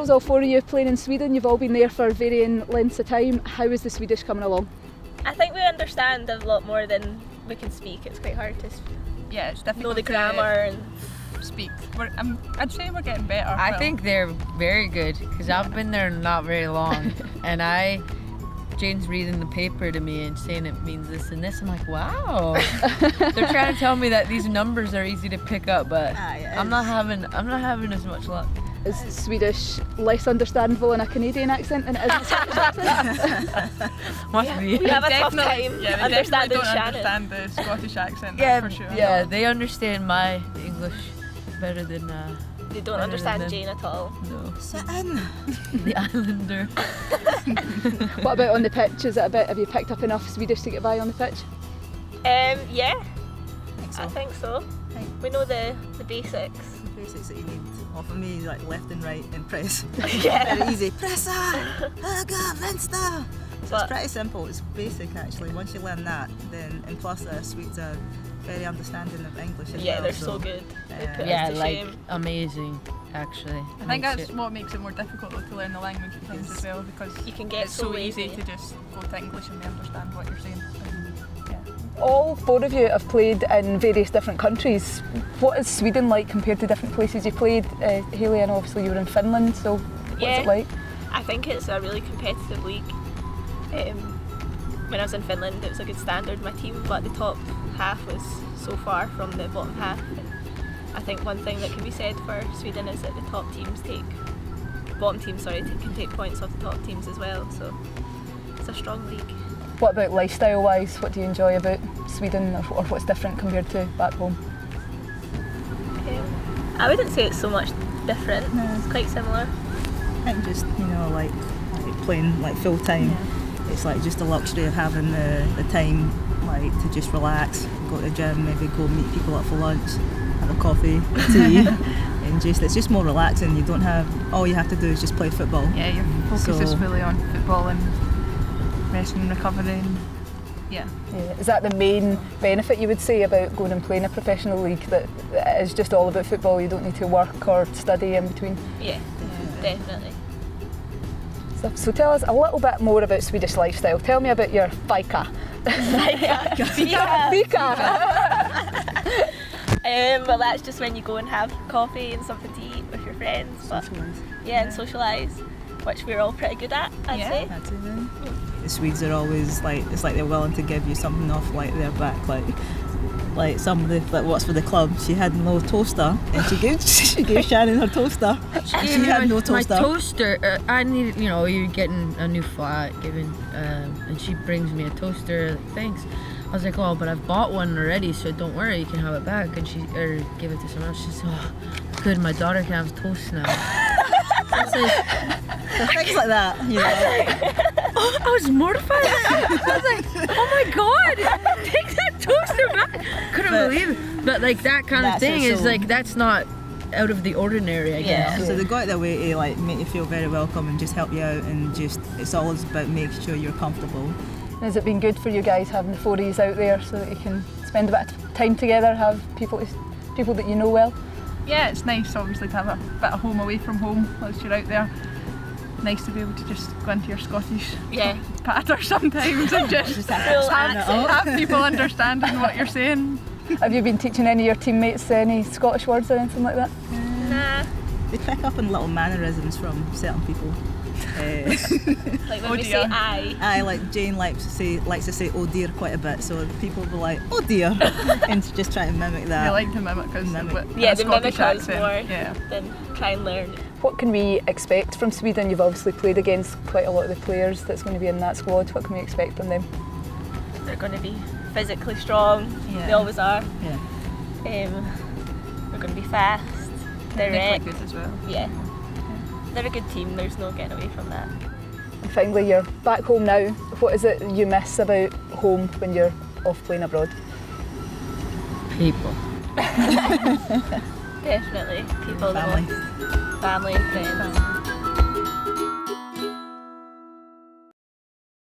us, all four of you playing in Sweden, you've all been there for varying lengths of time. How is the Swedish coming along? I think we understand a lot more than we can speak. It's quite hard to it's difficult know the grammar and speak. I'd say we're getting better. I think they're very good because I've been there not very long, and Jane's reading the paper to me and saying it means this and this. I'm like, wow. They're trying to tell me that these numbers are easy to pick up, but I'm not having as much luck. Is Swedish less understandable in a Canadian accent than it is in a Scottish accent? Must be. we have a tough time they understanding don't Shannon. understand the Scottish accent, Yeah, that's for sure. yeah, they understand my English better than They don't better understand than them. Jane at all. No. Sitting. The Islander. What about on the pitch? Is it a bit? Have you picked up enough Swedish to get by on the pitch? Yeah, So. I think so. We know the basics. The basics that you need off of me is like left and right and press. Yeah. Very easy. Pressa! Höger! Vänster! So But- it's pretty simple. It's basic actually. Once you learn that, then and plus the Swedes are very understanding of English as Yeah, well. they're so good. They put Yeah, us to like shame. amazing, actually. I think Makes that's it- what makes it more difficult to learn the language at times as well, because You can get it's so so easy lazy. to just go to English and they understand what you're saying. All four of you have played in various different countries. What is Sweden like compared to different places you played? Hayley, I know obviously you were in Finland, so what's Yeah. it like? I think it's a really competitive league. When I was in Finland, it was a good standard. My team, but the top half was so far from the bottom half. And I think one thing that can be said for Sweden is that the bottom teams can take points off the top teams as well. So it's a strong league. What about lifestyle-wise? What do you enjoy about Sweden, or what's different compared to back home? I wouldn't say it's so much different. No. It's quite similar. I think just, like playing like full time. It's like just the luxury of having the time like to just relax, go to the gym, maybe go meet people up for lunch, have a coffee, tea, and it's just more relaxing. You don't have, all you have to do is just play football. Yeah, your focus is So- fully on football and resting and recovering. Yeah. Is that the main benefit you would say about going and playing a professional league, that it is just all about football, you don't need to work or study in between? Yeah, definitely. So tell us a little bit more about Swedish lifestyle. Tell me about your fika. Fika. Well, that's just when you go and have coffee and something to eat with your friends. But, Socialise. yeah, and socialise, which we're all pretty good at, I'd Yeah. say. That's it then. The Swedes are always like, it's like they're willing to give you something off like their back, like somebody that works for the club, she had no toaster and she gave Shannon her toaster. She had no toaster. My toaster, I needed, you're getting a new flat, and she brings me a toaster, like, thanks. I was like, oh, but I've bought one already, so don't worry, you can have it back. And or give it to someone else. She said, oh, good, my daughter can have toast now. I was like, Things like that, I was mortified. I was like, oh my God, take that toaster back. Couldn't believe it. But like that kind of That's thing is so- like, that's not out of the ordinary, I guess. So they go out their way to like make you feel very welcome and just help you out, and just it's always about making sure you're comfortable. Has it been good for you guys having the forays out there so that you can spend a bit of time together, have people that you know well? Yeah, it's nice obviously to have a bit of home away from home whilst you're out there. Nice to be able to just go into your Scottish patter sometimes and just have people understanding what you're saying. Have you been teaching any of your teammates any Scottish words or anything like that? Nah, They pick up on little mannerisms from certain people. like when Oh we dear. say I. I like Jane likes to say oh dear quite a bit, so people will be like oh dear and just try to mimic that. They like to mimic us. Yeah, a they Scottish mimic us accent. more Yeah. than try and learn. What can we expect from Sweden? You've obviously played against quite a lot of the players that's going to be in that squad. What can we expect from them? They're going to be physically strong. Yeah. They always are. Yeah. They're going to be fast, They're direct. quite good as well. Yeah. They're a good team. There's no getting away from that. And finally, you're back home now. What is it you miss about home when you're off playing abroad? People. Definitely. People, Family. family, friends.